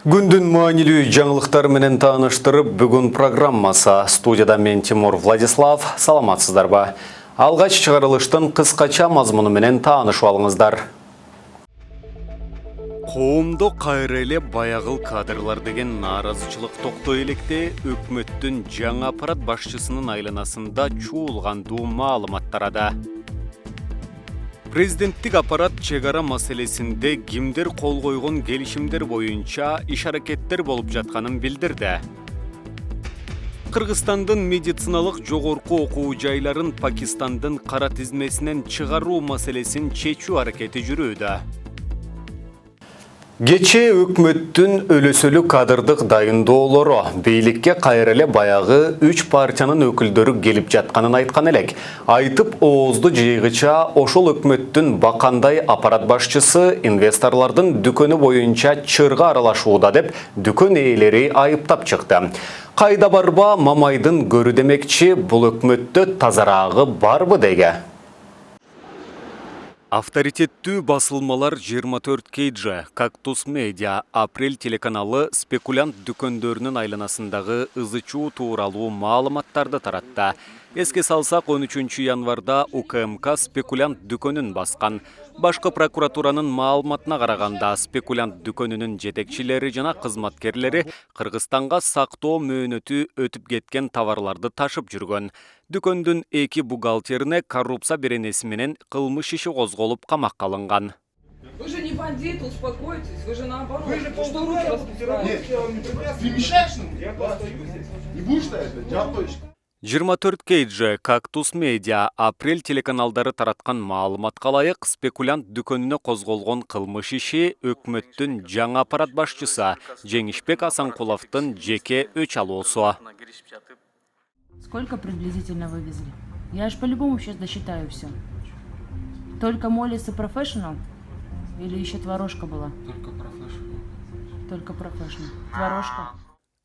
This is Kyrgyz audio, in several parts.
Күндүн маанилүү жаңылыктар менен тааныштырып, бүгүн программасы. Студияда мен Тимур Владислав. Саламатсыздарбы? Алгач чыгарылыштын кыскача мазмуну менен таанышып алыңыздар. Коомдо кайра эле баягыл кадрлар деген нааразычылык токтой электе өкмөттүн жаңы аппарат башчысынын айланасында чуулгандуу маалымат тарады. Президенттик аппарат чегара маселесинде кимдер кол койгон келишимдер боюнча иш-аракеттер болуп жатканын билдирди. Кыргызстандын медициналык жогорку окуу жайларын Пакистандын кара тизмесинен чыгаруу маселесин чечүү аракети жүрүүдө. Кече өкмөттүн өлөсөлү кадрдык дайындоолору бийликке кайра эле баягы 3 партиянын өкүлдөрү келип жатканын айткан элек. Айтып оозду жыйгыча ошол өкмөттүн бакандай аппарат башчысы инвесторлордун дүкөнү боюнча чырга аралашууда деп дүкөн ээлери айыптап чыкты. Кайда барба Мамайдын көрү демекчи, бул өкмөттө тазарагы барбы деге. Авторитеттүү басылмалар 24 KG, Кактус Медиа, Апрель телеканалы спекулянт дүкөндөрүнүн айланасындагы ызычуу тууралуу маалыматтарды таратты. Эске салсак, 13 январда УКМК спекулянт дүкөнүн баскан. Башкы прокуратуранын маалыматына караганда, спекулянт дүкөнүнүн жетекчилери жана кызматкерлери Кыргызстанга сактоо мөөнөтү өтүп кеткен товарларды ташып жүргөн. Дүкөндүн 2 бухгалтерине коррупция беренеси менен кылмыш иши козголуп камакка алынган. Вы же не бандит, успокойтесь, вы же наоборот. Вы же что руки распустираете? Ты мешаешь нам? Я постою здесь. Не будешь стоять, я точно. 24 KG, Кактус Медиа, Апрель телеканалдары тараткан маалыматка ылайык, спекулянт дүкөнүнө козголгон кылмыш иши өкмөттүн жаңы аппарат башчысы Жеңишбек Асанкуловдун жеке өч алуусу. Сколько приблизительно вывезли? Я же по-любому сейчас досчитаю все. Только Моллис и Professional? Или еще творожка была? Только Professional. Творожка.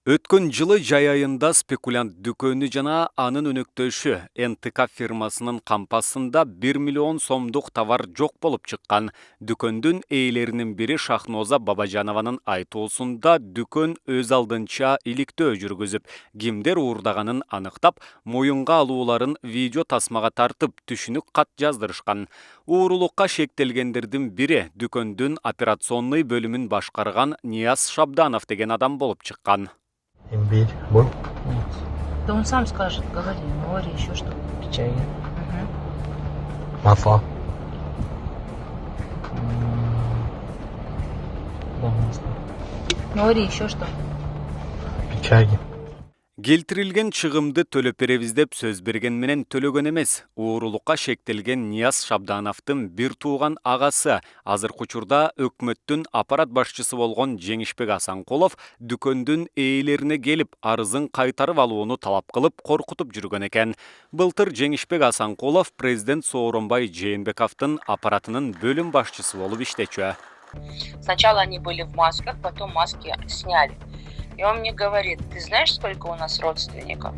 Өткөн жылы жай айында спекулянт дүкөнү жана анын өнөктөшү НТК фирмасынын кампасында 1 миллион сомдук товар жок болуп чыккан. Дүкөндүн ээлеринин бири Шахноза Бабажанованын айтуусунда дүкөн өз алдынча иликтөө жүргүзүп, кимдер уурдаганын аныктап, моюнга алууларын видео тасмага тартып, түшүнүк кат жаздырышкан. Уурулукка шектелгендердин бири дүкөндүн операционный бөлүмүн башкарган Нияз Шабданов деген адам болуп чыккан. Имбирь. Был? Нет. Да он сам скажет, говори, море, еще что. Чай. Угу. Масло. Да, масло. Море, еще что. Чайги. Келтирилген чыгымды төлөп беребиз деп сөз берген менен төлөгөн эмес. Уурулукка шектелген Нияз Шабдановдун бир тууган агасы азыркы учурда өкмөттүн аппарат башчысы болгон Жеңишбек Асанкулов дүкөндүн ээлерине келип арызын кайтарып алууну талап кылып коркутуп жүргөн экен. Былтыр Жеңишбек Асанкулов президент Сооронбай Жээнбековдун аппаратынын бөлүм башчысы болуп иштечү. Сначала они были в масках, потом маски сняли. И он мне говорит: ты знаешь, сколько у нас родственников?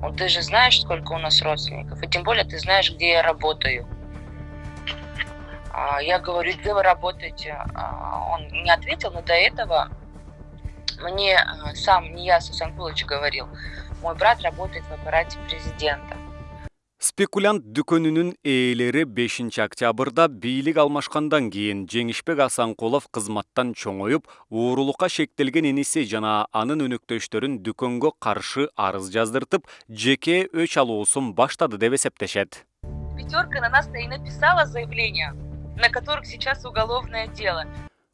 Ну, ты же знаешь, сколько у нас родственников. И тем более ты знаешь, где я работаю. Я говорю: где вы работаете? Он не ответил, но до этого мне сам Нияз Асанкулович говорил: мой брат работает в аппарате президента. Спекулянт дүкөнүнүн ээлери 5 октябрда бийлик алмашкандан кийин Жеңишбек Асанкулов кызматтан чоңоюп, уурулукка шектелген иниси жана анын өнөктөштөрүн дүкөнгө каршы арыз жаздыртып, жеке өч алуусун баштады деп эсептешет. Пятерка на нас и написала заявление, на которых сейчас уголовное дело.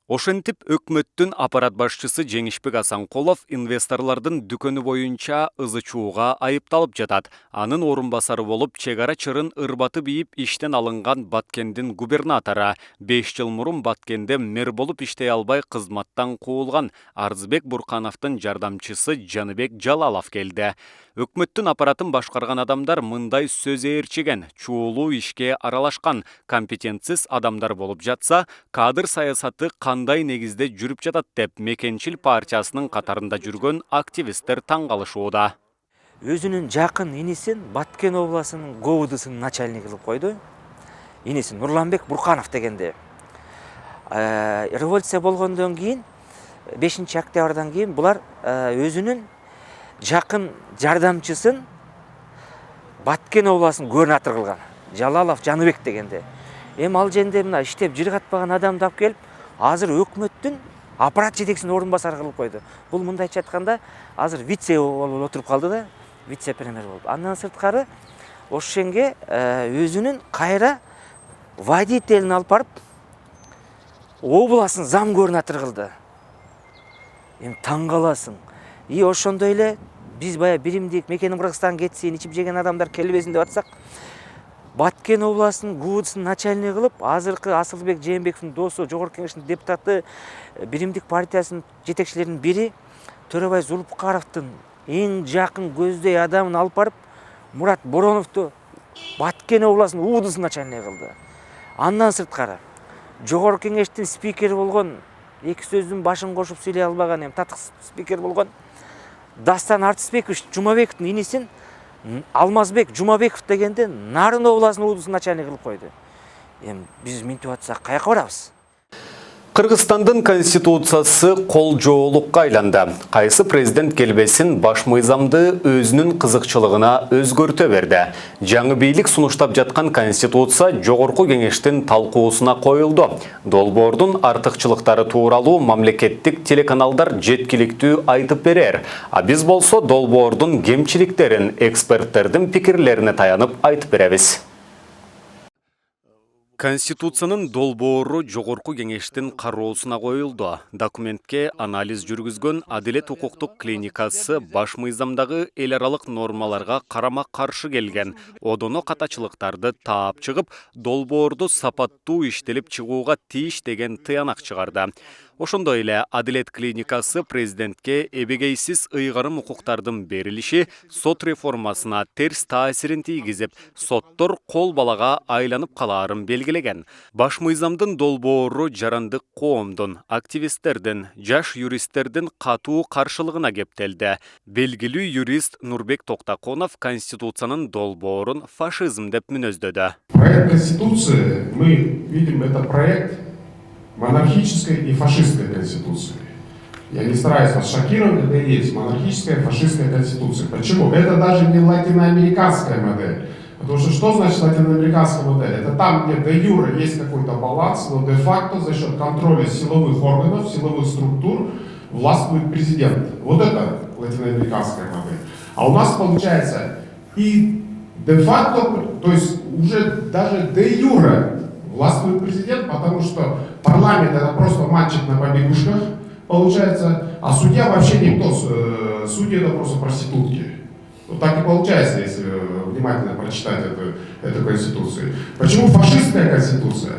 Ошентип өкмөттүн аппарат башчысы Жеңишбек Асанкулов инвесторлордун дүкөнү боюнча ызычууга айыпталып жатат. Анын орун басары болуп чегара чырын ырбаты бийип иштен алынган Баткендин губернатору 5 жыл мурун Баткенде мэр болуп иштей албай кызматтан куулган Арзбек Буркановдун жардамчысы Жаныбек Жалалов келди. Өкмөттүн аппаратын башкарган адамдар мындай сөз ээрчиген, чуулуу ишке аралашкан, компетентсиз адамдар болуп жатса, кадр саясаты кандай негизде жүрүп жатат деп Мекенчил партиясынын катарында жүргөн активисттер таң калышууда. Өзүнүн жакын инисин Баткен областынын ГОУДысынын начальниги кылып койду. Иниси Нурланбек Бурканов дегенде. Революция болгондон кийин 5 октябрдан кейін бұлар өзінің жақын жардамшысын Баткен обласының губернатор қылған. Жалалов Жаныбек дегенде. Ал жерде мына иштеп жер қатпаған адамды алып келіп, азыр өкмөттүн аппарат жетекчисинин орунбасары кылып койду. Бул мындайча айтканда, азыр вице болуп отуруп калды да, вице-премьер болуп. Андан сырткары Ошенге өзүнүн кайра водителин алып барып, областын зам губернатор кылды. Таң каласың. И ошондой эле биз бая биримдик мекеним Кыргызстан кетсин, ичип жеген адамдар келбесин деп атсак, Баткен областынын ГУДСынын начальниги кылып, азыркы Асылбек Жээнбековдун досу, жогорку кеңештин депутаты, биримдик партиясынын жетекчилеринин бири Төрөбай Зулпукаровдун эң жакын көздөй адамын алып барып, Мурат Бороновду Баткен областынын УДСынын начальниги кылды. Андан сырткары жогорку кеңештин спикери болгон, эки сөздүн башын кошуп сүйлөй албаган, татык спикер болгон Дастан Артысбекович Жумабековдун инисин Алмазбек Жумабеков дегенде Нарын областынын УДСынын начальниги кылып койду. Биз минтип атсак каяка барабыз? Кыргызстандын конституциясы кол жоолукка айланды. Кайсы президент келбесин баш мыйзамды өзүнүн кызыкчылыгына өзгөртө берди. Жаңы бийлик сунуштап жаткан конституция жогорку кеңештин талкуусуна коюлду. Долбоордун артыкчылыктары тууралуу мамлекеттик телеканалдар жеткиликтүү айтып берер. А биз болсо долбоордун кемчиликтерин эксперттердин пикирлерине таянып айтып беребиз. Конституциянын долбоору жогорку кеңештин кароосуна коюлду. Документке анализ жүргүзгөн Адилет укуктук клиникасы баш мыйзамдагы эл аралык нормаларга карама-каршы келген одоно катачылыктарды таап чыгып, долбоорду сапаттуу иштелип чыгууга тийиш деген тыянак чыгарды. Ошондой эле Адилет клиникасы президентке эбегейсиз ыйгарым укуктардын берилиши сот реформасына терс таасирин тийгизип, соттор кол балага айланып калаарын белгилеген. Баш мыйзамдын долбоору жарандык коомдун, активисттердин, жаш юристтердин катуу каршылыгына кептелди. Белгилүү юрист Нурбек Токтаконов конституциянын долбоорун фашизм деп мүнөздөдү. Проект Конституции, мы видим, это проект монархической и фашистской конституции. Я не стараюсь вас шокировать, это и есть монархическая и фашистская конституция. Почему? Это даже не латиноамериканская модель. Потому что значит латиноамериканская модель? Это там, где де юре есть какой-то баланс, но де-факто за счет контроля силовых органов, силовых структур властвует президент. Вот это латиноамериканская модель. А у нас получается и де-факто, то есть уже даже де юре властвует президент, потому что парламент это просто мальчик на побегушках, получается, а судья вообще никто, судьи это просто проститутки. Вот так и получается, если внимательно прочитать эту конституцию. Почему фашистская конституция?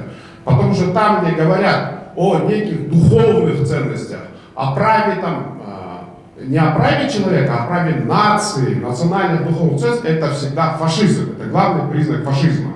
Потому что там, где говорят о неких духовных ценностях, о праве там, не о праве человека, а о праве нации, национальных духовных ценностей, это всегда фашизм, это главный признак фашизма.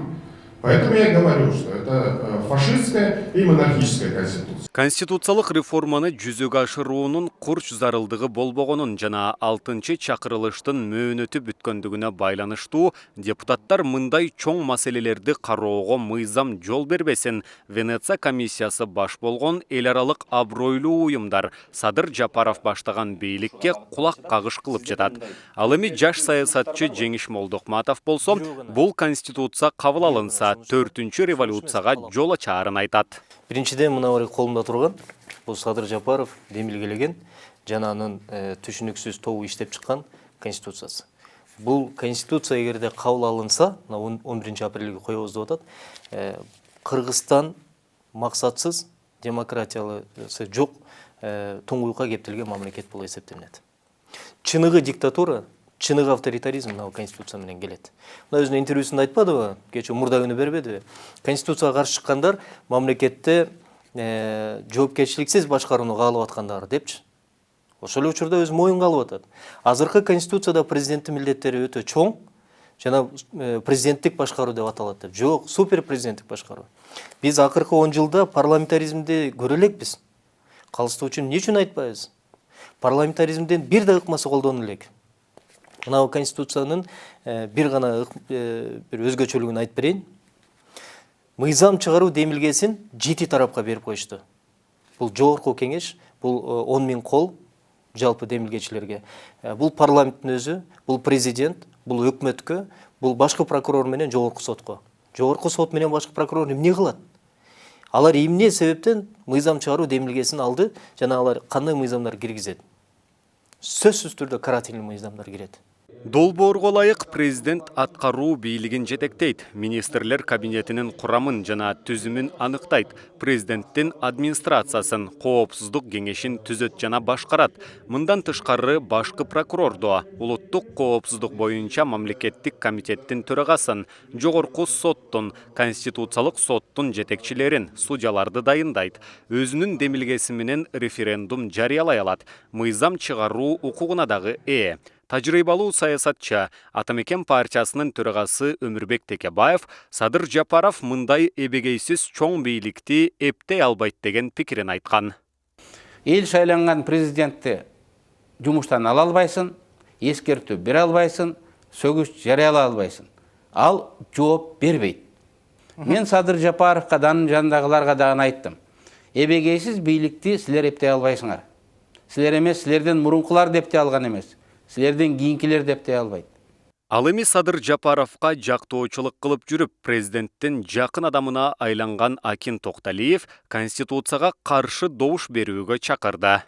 Поэтому я говорю, что это фашистская и монархическая конституция. Конституциялык реформаны жүзөгө ашыруунун курч зарылдыгы болбогонун жана 6-чы чакырылыштын мөөнөтү бүткөндүгүнө байланыштуу депутаттар мындай чоң маселелерди кароого мыйзам жол бербесин. Венеция комиссиясы баш болгон эл аралык абройлуу уюмдар Садыр Жапаров баштаган бийликке кулак кагыш кылып жатат. Ал эми жаш саясатчы Жеңиш Молдокматов болсо, бул конституция кабыл алынса 4-чү революцияга жол ачаарын айтат. Биринчиден мына бар колумда турган, бул Садыр Жапаров демилгелеген жана анын түшүнүксүз тобу иштеп чыккан конституциясы. Бул конституция эгерде кабыл алынса, 11 апрелге коебуз деп атат, Кыргызстан максатсыз демократиясы жок туңгуйга кептелген мамлекет болуп эсептелинет. Чыныгы диктатура, чыныгы авторитаризм мына конституция менен келет. Мына өзүнүн интервьюсунда айтпадыбы, кечээ мурда күнү бербедиби? Конституцияга каршы чыккандар мамлекетте жоопкерчиликсиз башкарууну каалап аткандар депчи. Ошол учурда өзү моюнга алып атат. Азыркы конституцияда президенттин милдеттери өтө чоң жана президенттик башкаруу деп аталат деп. Жок, супер президенттик башкаруу. Биз акыркы 10 жылда парламентаризмди көрө элекпиз. Калыстуу үчүн эмне үчүн айтпайбыз? Парламентаризмден бир да ыкмасы колдонула элек. Мына конституциянын бир гана бир өзгөчөлүгүн айтып берейин. Мыйзам чыгаруу демилгесин 7 тарапка берип коюшту. Бул жогорку кеңеш, бул 10 000 кол жалпы демилгечилерге. Бул парламенттин өзү, бул президент, бул өкмөткө, бул башкы прокурор менен жогорку сотко. Жогорку сот менен башкы прокурор эмне кылат? Алар эмне себептен мыйзам чыгаруу демилгесин алды, жана алар кандай мыйзамдар киргизет? Сөзсүз түрдө карательный мыйзамдар кирет. Долбоорго ылайык президент аткаруу бийлигин жетектейт, министрлер кабинетинин курамын жана түзүмүн аныктайт, президенттин администрациясын, коопсуздук кеңешин түзөт жана башкарат. Мындан тышкары башкы прокурорду, улуттук коопсуздук боюнча мамлекеттик комитеттин төрагасын, жогорку соттун, конституциялык соттун жетекчилерин, судьяларды дайындайт. Өзүнүн демилгеси менен референдум жарыялай алат. Мыйзам чыгаруу укугуна дагы ээ. Тажрыйбалуу саясатчы Атамекен партиясынын төрагасы Өмүрбек Текебаев Садыр Жапаров мындай эбегейсиз чоң бийликти эптей албайт деген пикирин айткан. Эл шайланган президентти жумуштан ала албайсың, эскертүү бере албайсың, сөгүш жарыялай албайсың. Ал жооп бербейт. Мен Садыр Жапаровка данын жанындагыларга дагы айттым. Эбегейсиз бийликти силер эптей албайсыңар. Силер эмес, силерден мурункулар дептей алган эмес. Силерден кийинкилер дептей албайт. Ал эми Садыр Жапаровка жактоочулук кылып жүрүп, президенттин жакын адамына айланган Акин Токталиев конституцияга каршы добуш берүүгө чакырды.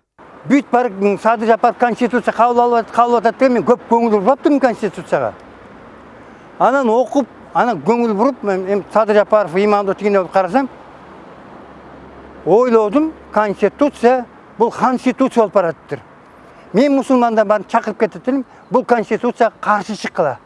Бүт бар Садыр Жапаров конституция кабыл атат деген мен көп көңүл буруп турдум конституцияга. Анан окуп, анан көңүл буруп, мен Садыр Жапаров имамды тигине карасам, ойлодум, конституция бул конституция болуп бараттыр. Мен мусулмандан барып чакырып кететим, бул конституция каршы чыккыла.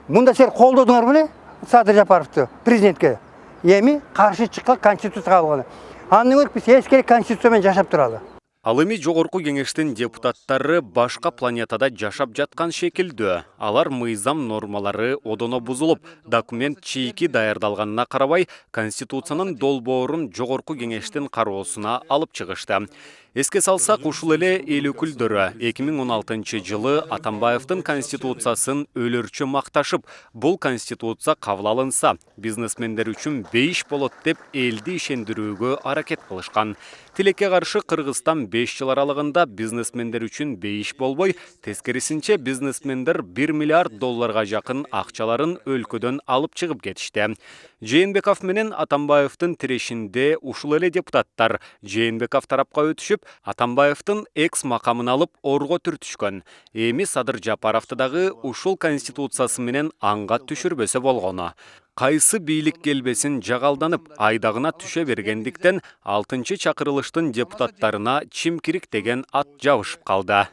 Мында силер колдодуңар беле Садыр Жапаровду президентке. Эми каршы чыккыла конституция кабылганы. Андан көрүп биз эскери конституция менен жашап туралы. Ал эми жогорку кеңештин депутаттары башка планетада жашап жаткан шекилдүү. Алар мыйзам нормалары одоно бузулуп, документ чийки даярдалганына карабай, конституциянын долбоорун жогорку кеңештин кароосуна алып чыгышты. Эске салсак, ушул эле эл өкүлдөрү 2016 жылы Атамбаевдин конституциясын өлөрчө макташып, бул конституция кабыл алынса, бизнесмендер үчүн бейиш болот деп элди ишендирүүгө аракет кылышкан. Тилекке каршы Кыргызстан 5 жыл аралыгында бизнесмендер үчүн бейиш болбой, тескерисинче бизнесмендер $1 миллиард жакын акчаларын өлкөдөн алып чыгып кетишти. Жээнбеков менен Атамбаевдин тирешинде ушул эле депутаттар Жээнбеков тарапка өтүшүп, Атамбаевдин экс макамын алып орго түртүшкөн. Эми Садыр Жапаровду дагы ушул конституциясы менен анга түшүрбөсө болгону. Кайсы бийлик келбесин жагалданып, айдагына түшө бергендиктен 6-чы чакырылыштын депутаттарына чимкирик деген ат жабышып калды.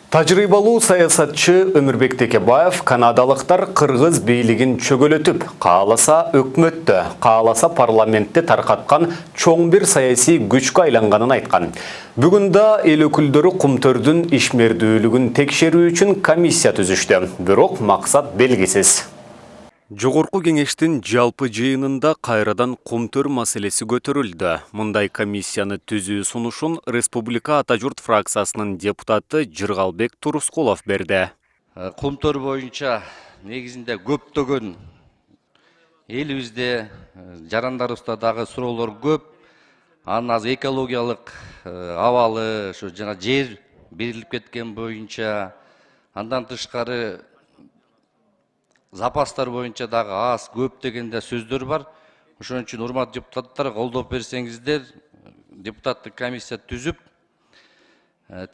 Тажрыйбалуу саясатчы Өмүрбек Текебаев канадалыктар кыргыз бийлигин чөгөлөтүп, кааласа өкмөттү, кааласа парламентти таркаткан чоң бир саясий күчкө айланганын айткан. Бүгүн да эл өкүлдөрү Кумтөрдүн ишмердүүлүгүн текшерүү үчүн комиссия түзүштү. Бирок максат белгисиз. Жогорку кеңештин жалпы жыйынында кайрадан Кумтөр маселеси көтөрүлдү. Мындай комиссияны түзүү сунушун Республика Ата журт фракциясынын депутаты Жыргалбек Турускулов берди. Кумтөр боюнча негизинде көптөгөн элибизде жарандарыбызда дагы суроолор көп. Анын азыр экологиялык абалы, ошо жана жер берилип кеткен боюнча, андан тышкары запастар боюнча дагы аз көп дегенде сөздөр бар. Ошон үчүн урматтуу депутаттар, колдоп берсеңиздер, депутаттык комиссия түзүп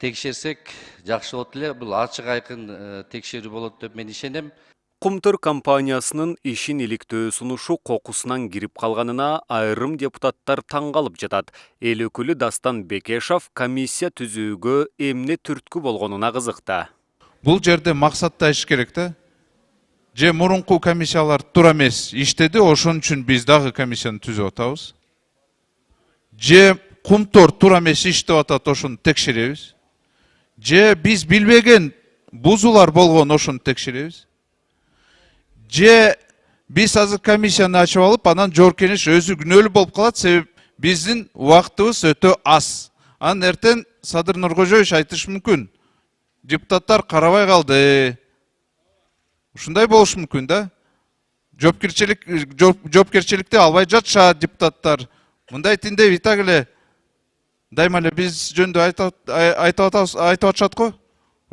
текшерсек жакшы болот эле. Бул ачык айкын текшерүү болот деп мен ишенем. Кумтөр компаниясынын ишин иликтөө сунушу кокусунан кирип калганына айрым депутаттар таң калып жатат. Эл өкүлү Дастан Бекешов комиссия түзүүгө эмне түрткү болгонуна кызыкты. Бул жерде максатта иш керек да. Же мурунку комиссиялар туура эмес иштеди, ошон үчүн биз дагы комиссияны түзүп атабыз. Же Кумтөр туура эмес иштеп атат, ошону текшеребиз. Же биз билбеген бузуулар болгон, ошону текшеребиз. Же биз азыр комиссияны ачып алып, анан жогорку кеңеш өзү күнөөлүү болуп калат, себеп биздин убактыбыз өтө аз. Анан эртең Садыр Нуркожоевич айтышы мүмкүн. Депутаттар карабай калды. Ушундай болушу мүмкүн да. Жоопкерчиликти албай жатышат депутаттар. Мындай тиндеп и так эле Дайыма эле биз жөнүндө айтып атышат го.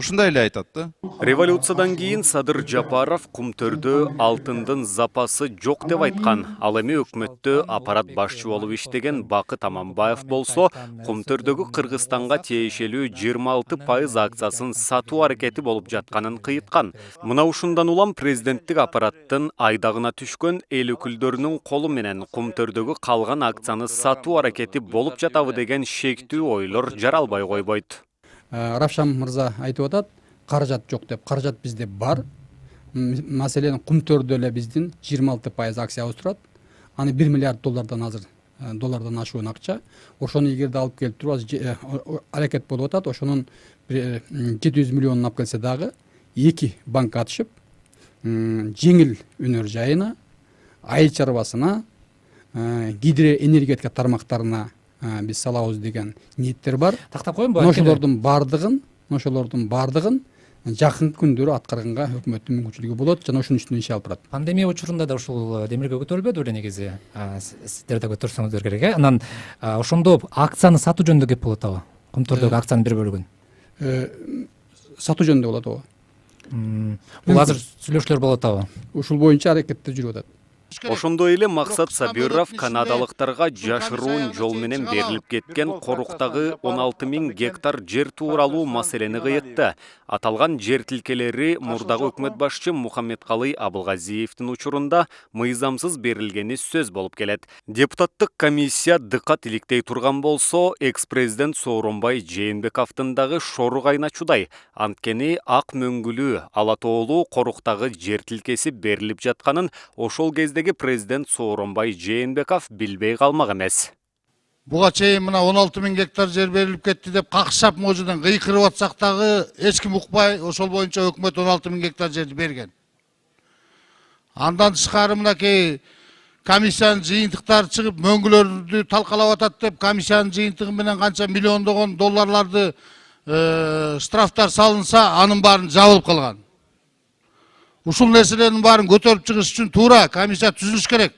Ушундай эле айтат да. Революциядан кийин Садыр Жапаров Кумтөрдө алтындын запасы жок деп айткан. Ал эми өкмөттө аппарат башчы болуп иштеген Бакыт Аманбаев болсо, Кумтөрдөгү Кыргызстанга тиешелүү 26% акциясын сатуу аракети болуп жатканын кыйыткан. Мына ушундан улам президенттик аппараттын айдагына түшкөн эл өкүлдөрүнүн колу менен Кумтөрдөгү калган акцияны сатуу аракети болуп жатабы деген шектүү ойлор жаралбай койбойт. Равшан мырза айтып атат, каражат жок деп. Каражат бизде бар. Маселен Кумтөрдө эле биздин 26% акциябыз турат. Аны 1 миллиард доллардан азыр доллардан ашуун акча. Ошону эгерде алып келип туруп аракет болуп атат, ошонун 700 миллионун алып келсе дагы 2 банк атышып, жеңил өнөр жайына, айыл чарбасына, гидроэнергетика тармактарына биз салабыз деген ниеттер бар. Тактап коеюнбу? Ошолордун бардыгын жакынкы күндөрү аткарганга өкмөттүн мүмкүнчүлүгү болот жана ошонун үстүнөн иш алып барат. Пандемия учурунда да ушул демирге көтөрүлбөдү беле негизи. Сиздер да көтөрсөңүздөр керек, э? Анан ошондо акцияны сатуу жөнүндө кеп болот абы. Кумтөрдөгү акциянын бир бөлүгүн. Сатуу жөнүндө болот абы. Бул азыр сүйлөшүүлөр болот абы. Ушул боюнча аракеттер жүрүп атат. Ошондой эле Максат Сабиров канадалыктарга жашыруун жол менен берилип кеткен коруктагы 16 000 гектар жер тууралуу маселени кыйытты. Аталган жер тилкелери мурдагы өкмөт башчы Мухаммедкалый Абылгазиевдин учурунда мыйзамсыз берилгени сөз болуп келет. Депутаттык комиссия дыккат иликтей турган болсо, экс-президент Сооронбай Жээнбековдун дагы шору кайначудай. Анткени ак мөңгүлүү ала тоолуу коруктагы жер тилкеси берилип жатканын ошол кезде президент Сооронбай Жээнбеков билбей калмак эмес. Буга чейин мына 16 000 гектар жер берилип кетти деп какшап можудан кыйкырып атсак дагы эч ким укпай, ошол боюнча өкмөт 16 000 гектар жерди берген. Андан тышкары мынакей комиссиянын жыйынтыктары чыгып мөңгүлөрдү талкалап атат деп комиссиянын жыйынтыгы менен канча миллиондогон долларларды штрафтар салынса, анын баарын жабылып калган. Ушул нерселердин баарын көтөрүп чыгыш үчүн туура комиссия түзүлүш керек.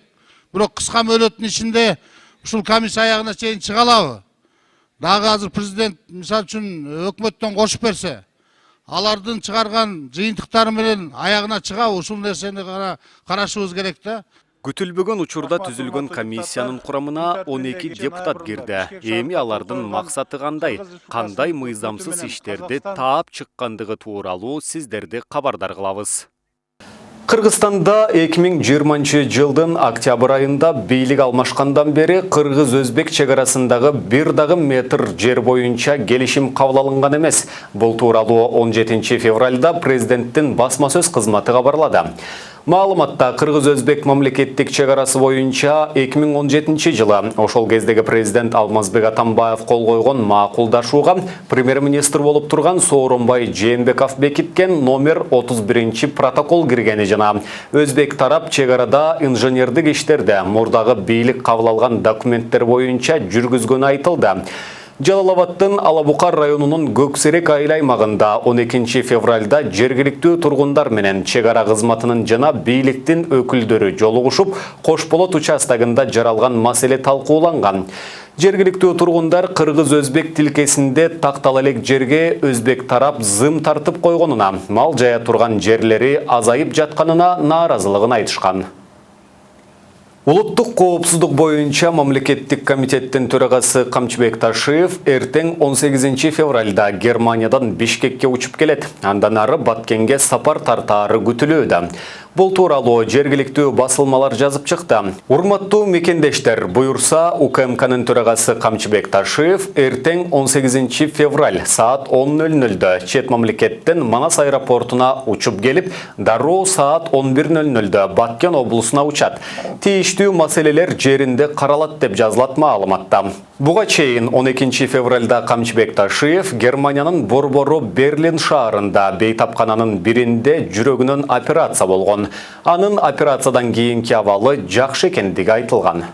Бирок кыска мөөнөттүн ичинде ушул комиссия аягына чейин чыга алабы? Дагы азыр президент мисалы үчүн өкмөттөн кошуп берсе, алардын чыгарган жыйынтыктары менен аягына чыгабы? Ушул нерсени карашыбыз керек да. Күтүлбөгөн учурда түзүлгөн комиссиянын курамына 12 депутат кирди. Эми алардын максаты кандай? Кандай мыйзамсыз иштерди таап чыккандыгы тууралуу сиздерди кабардар кылабыз. Кыргызстанда 2020 жылдын октябрь айында бийлик алмашкандан бери кыргыз-өзбек чегарасындагы бир дагы метр жер боюнча келишим кабыл алынган эмес. Бул тууралуу 17 февралда президенттин басма сөз кызматы кабарлады. Маалыматта кыргыз-өзбек мамлекеттик чегарасы боюнча 2017 жылы ошол кездеги президент Алмазбек Атамбаев кол койгон макулдашууга премьер-министр болуп турган Сооронбай Жээнбеков бекиткен номер 31 протокол киргени жана өзбек тарап чегарада инженердик иштерди мурдагы бийлик кабыл алган документтер боюнча жүргүзгөнү айтылды. Жалалабадтын Алабукар районунун Көксерек айыл аймагында 12 февралда жергиликтүү тургундар менен чегара кызматынын жана бийликтин өкүлдөрү жолугушуп, Кош болот участогунда жаралган маселе талкууланган. Жергиликтүү тургундар кыргыз-өзбек тилкесинде тактала элек жерге өзбек тарап зым тартып койгонуна, мал жая турган жерлери азайып жатканына нааразылыгын айтышкан. Улуттук коопсуздук боюнча мамлекеттик комитеттин төрагасы Камчыбек Ташиев эртең 18 февралда Германиядан Бишкекке учуп келет. Андан ары Баткенге сапар тартаары күтүлүүдө. Бул тууралуу жергиликтүү басылмалар жазып чыкты. Урматтуу мекендештер, буюрса УКМКнын төрагасы Камчыбек Ташиев эртең 18 февраль саат 10:00 чет мамлекеттен Манас аэропортуна учуп келип, дароо саат 11:00 Баткен облусуна учат. Тийиштүү маселелер жеринде каралат деп жазылат маалыматта. Буга чейин 12 февралда Камчыбек Ташиев Германиянын борбору Берлин шаарында бейтапкананын биринде жүрөгүнөн операция болгон. Анын операциядан кийинки абалы жакшы экендиги айтылган.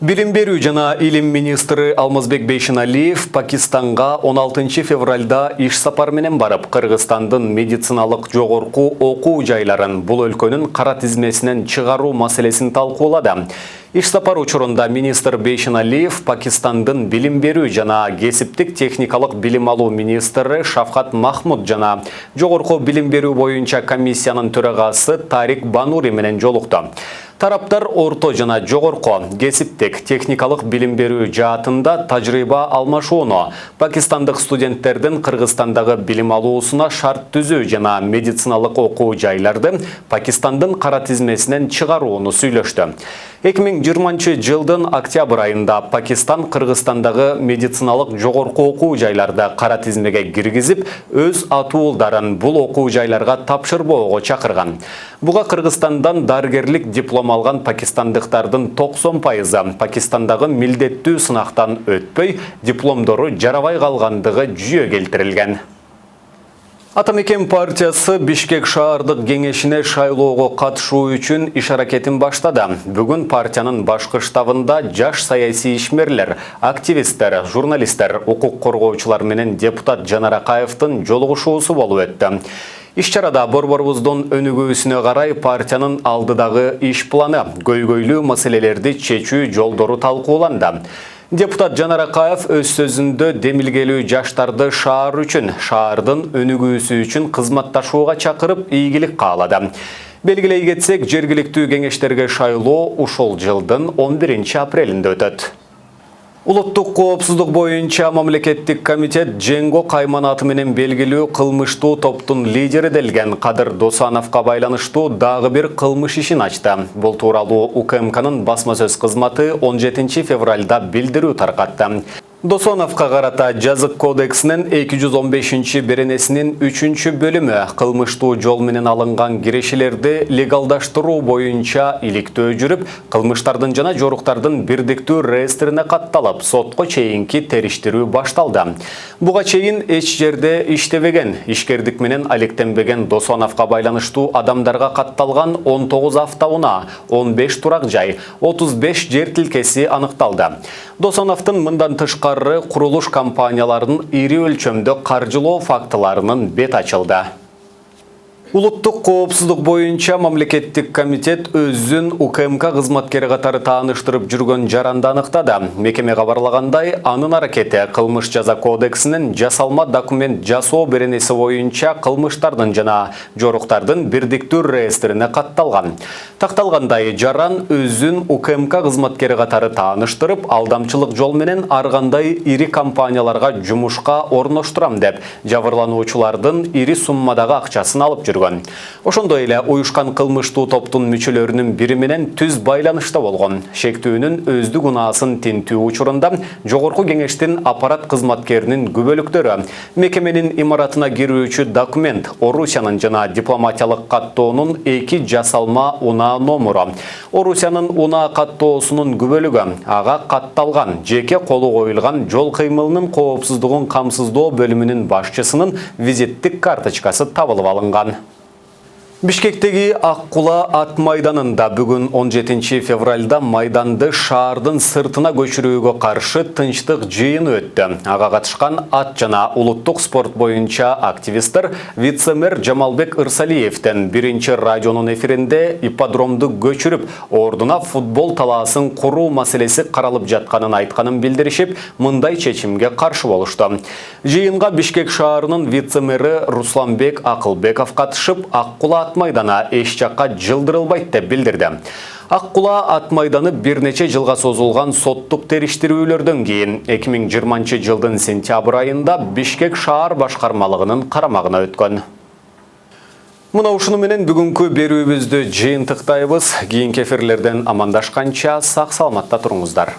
Билим берүү жана илим министри Алмазбек Бейшеналиев Пакистанга 16 февралда иш сапар менен барып, Кыргызстандын медициналык жогорку окуу жайларын бул өлкөнүн кара тизмесинен чыгаруу маселесин талкуулады. Иш сапар учурунда министр Бейшеналиев Пакистандын билим берүү жана кесиптик техникалык билим алуу министри Шавкат Махмуд жана жогорку билим берүү боюнча комиссиянын төрагасы Тарик Банури менен жолукту. Тараптар орто жана жогорку кесиптик техникалык билим берүү жаатында тажрыйба алмашууну, пакистандык студенттердин Кыргызстандагы билим алуусуна шарт түзүү жана медициналык окуу жайларды Пакистандын кара тизмесинен чыгарууну сүйлөштү. 2020 жылдын октябрь айында Пакистан Кыргызстандагы медициналык жогорку окуу жайларды кара тизмеге киргизип, өз атуулдарын бул окуу жайларга тапшырбоого чакырган. Буга Кыргызстандан дарыгерлик диплом алган пакистандыктардын 90% Пакистандагы милдеттүү сынактан өтпөй, дипломдору жарабай калгандыгы жүйө келтирилген. Атамекен партиясы Бишкек шаардык кеңешине шайлоого катышуу үчүн иш аракетин баштады. Бүгүн партиянын башкы штабында жаш саясий ишмерлер, активисттер, журналисттер, укук коргоочулар менен депутат Жанар Акаевдин жолугушуусу болуп өттү. Иш-чарада борборубуздун өнүгүүсүнө карай партиянын алдыдагы иш планы, көйгөйлүү маселелерди чечүү жолдору талкууланды. Депутат Жанар Акаев өз сөзүндө демилгелүү жаштарды шаар үчүн, шаардын өнүгүүсү үчүн кызматташууга чакырып, ийгилик каалады. Белгилей кетсек, жергиликтүү кеңештерге шайлоо ушул жылдын 11 апрелинде өтөт. Улуттук коопсуздук боюнча мамлекеттик комитет Женго кайманаты менен белгилүү кылмыштуу топтун лидери делген Кадыр Досановго байланыштуу дагы бир кылмыш ишин ачты. Бул тууралуу УКМКнын басма сөз кызматы 17 февралда билдирүү таркатты. Досоновго карата жазык кодексинин 215 беренесинин 3 бөлүмү кылмыштуу жол менен алынган кирешелерди легалдаштыруу боюнча иликтөө жүрүп, кылмыштардын жана жоруктардын бирдиктүү реестрине катталып, сотко чейинки териштирүү башталды. Буга чейин эч жерде иштебеген, ишкердик менен алектенбеген Досоновго байланыштуу адамдарга катталган 19 автоунаа, 15 турак жай, 35 жер тилкеси аныкталды. Досоновдун мындан тышкары курулуш компанияларынын ири өлчөмдө каржылоо фактыларынын бет ачылды. Улуттук коопсуздук боюнча мамлекеттик комитет өзүн УКМК кызматкери катары тааныштырып жүргөн жаранды аныктады. Мекеме кабарлагандай, анын аракети кылмыш жаза кодексинин жасалма документ жасоо беренеси боюнча кылмыштардын жана жоруктардын бирдиктүү реестрине катталган. Такталгандай, жаран өзүн УКМК кызматкери катары тааныштырып, алдамчылык жол менен ар кандай ири компанияларга жумушка орноштурам деп, жабырлануучулардын ири суммадагы акчасын алып жүргөн. Ошондой эле уюшкан кылмыштуу топтун мүчөлөрүнүн бири менен түз байланышта болгон. Шектүүнүн өздүк унаасын тинтүү учурунда жогорку кеңештин аппарат кызматкеринин күбөлүктөрү мекеменин имаратына кирүүчү документ, Орусиянын жана дипломатиялык каттоонун 2 жасалма унаа номуру, Орусиянын унаа каттоосунун күбөлүгү, ага катталган жеке колу коюлган жол кыймылынын коопсуздугун камсыздоо бөлүмүнүн башчысынын визиттик карточкасы табылып алынган. Бишкектеги Аккула ат майданында бүгүн 17 февралда майданды шаардын сыртына көчүрүүгө каршы тынчтык жыйыны өттү. Ага катышкан ат жана улуттук спорт боюнча активисттер вице-мэр Жамалбек Ырсалиевден биринчи радионун эфиринде ипподромду көчүрүп, ордуна футбол талаасын куруу маселеси каралып жатканын айтканын билдиришип, мындай чечимге каршы болушту. Жыйынга Бишкек шаарынын вице-мэри Русланбек Акылбеков катышып, Аккула ат майдана эч жакка жылдырылбайт деп билдирди. Аккула ат майданы бир нече жылга созулган соттук териштирүүлөрдөн кийин 2020 жылдын сентябрь айында Бишкек шаар башкармалыгынын карамагына өткөн. Мына ушуну менен бүгүнкү берүүбүздү жыйынтыктайбыз. Кийинки эфирлерден амандашканча сак саламатта туруңуздар.